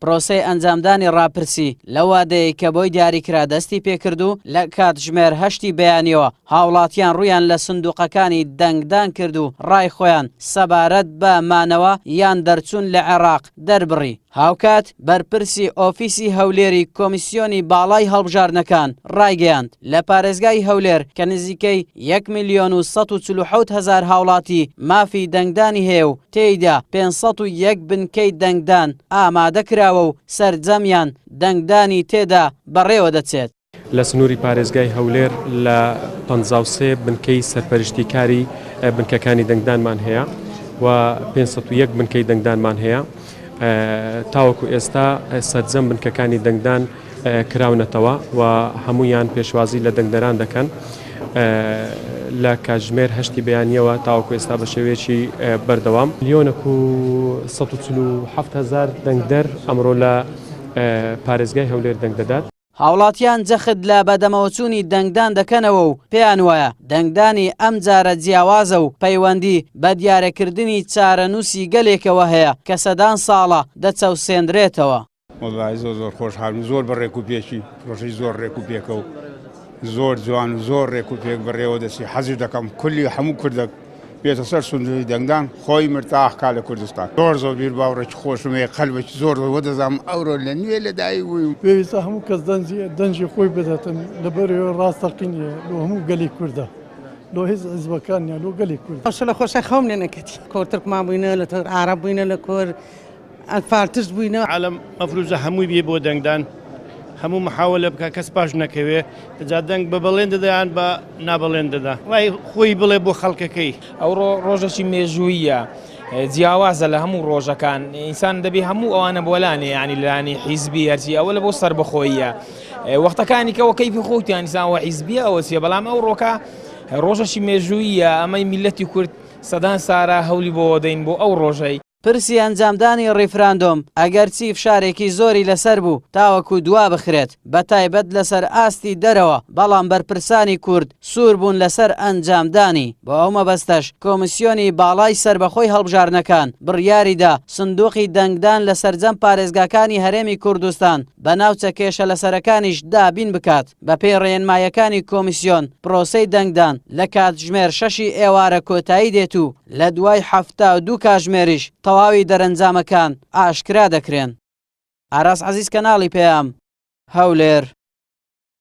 پرۆسەی ئەنجامدانی ڕاپرسی لە وادەیە کە بۆی دیاریکرا دەستی پێکردو لە کاتژمێر 8 بەیانیەوە هاوڵاتیان ڕوویان لە سندوقەکانی دەنگدان کرد و ڕای خۆیان سەبارەت بە مانەوە یان دەرچوون لە عێراق دەربڕی. هاوکات بەرپرسی ئۆفیسی هەولێری کۆمیسیۆنی باڵای هەڵبژارنەکان ڕایگەیاند لە پارێزگای هەولێر کە نزیکەی 1,147,000 هاوڵاتی مافی دەنگدانی هەیە و تێیدا 501 بنکەی دەنگدان ئامادەکراوە و سەرجەمیان دەنگدانی تێدا بەڕێوە دەچێت. لە سنووری پارێزگای هەولێر لە 53 بنکەی سەرپەرشتیکاری بنکەکانی دەنگدانمان هەیە و 501 بنکەی دەنگدانمان هەیە. تاوەکو ئێستا سەرجەم بنکەکانی دەنگدان کراونەتەوە و هەمویان پێشوازی لە دەنگدەران دەکەن. لە کاتژمێر 8 بەیانیەوە تاوەکو ئێستا بە شێوەیەکی بەردەوام 1,147,000 دەنگدەر ئەمڕۆ لە پارێزگای هەولێر دەنگ دەدات. هاوڵاتیان جەخت لە بەدەمەوەچوونی دەنگدان دەکەنەوە و پێیان وایە دەنگدانی ئەم جارە جیاوازە و پەیوەندی بە دیارەکردنی چارەنووسی گەلێکەوە هەیە کە سەدان ساڵە دەچەوسێنرێتەوە. وەڵای زۆر خۆشحاڵم، زۆر بە ڕێکوپێکی ڕۆژەی زۆر ڕێکوپێکە و زۆر جوان و زۆر ڕێکوپێک بەڕێوە دەچی حەزی دەکەم کولی هەموو کوردە بێتە سەر سندوقی دەنگدان خۆی مرتاحکا لە کوردستان. زۆر بیر باوڕێکی خۆشمەیە قەلبێکی زۆر وەدەزانم ئەوڕۆ لە نوێ لەدایک بووی. پێویستە هەموو کەس دەنجی خۆی بداتن لەبەرەوە ڕاستەقینە لە هەموو گەلی کووردە لۆ هیچ حیزبەکانیان لۆ گەلی کورد. لە خۆشای خەم لێ نەکەتی کۆر تورکمان بووینە لە عەرەب بووینە لە کۆر فارتش بووینە. عالم مەفروزە هەمووی بێ بۆ دەنگدان هەموو محاولە بکە کەس پاش نەکەوێ جا دەنگ بە بەڵێن دەدایان بە نابەڵێن دەدا وای خۆی بڵێ بۆ خەڵکەکەی. ئەو ڕۆژێکی مێژوویە جیاوازە لە هەموو ڕۆژەکان ئینسان دەبێ هەموو ئەوانە بۆلانێ ینی لانی حیزبی هەرچی ئەوە لە بۆ سەر بەخۆیە وەختەکانی کەەوە کەیفی خۆتیان ئینسانوە حیزبیە ئەوە چیە بەڵام ئەو ڕۆکە ڕۆژەشی مێژوویە ئەمەی میلەتی کورد سەدان سارە هەولی بۆ دەین بۆ ئەو ڕۆژەی. پرسی ئەنجامدانی ڕیفراندۆم ئەگەرچی فشارێکی زۆری لەسەر بوو تاوەکو دوا بخرێت بە تایبەت لەسەر ئاستی دەرەوە بەڵام بەرپرسانی کورد سوور بوون لەسەر ئەنجامدانی. بۆ ئەو مەبەستەش کۆمیسیۆنی باڵای سربەخۆی هەڵبژارنەکان بڕیاریدا سندوقی دەنگدان لە سەرجەم پارێزگاکانی هەرێمی کوردستان بە ناوچە کێشە لەسەرەکانیش دابین بکات. بە پێی ڕێنمایەکانی کۆمیسیۆن پرۆسەی دەنگدان لە کاتژمێر 6 ئێوارە کۆتایی دێت و لە دوای 72 کاتژمێریش تەواوی دەرەنجامەکان ئاشکرا دەکرێن. ئاراس عەزیز کەناڵی پێام هەولێر.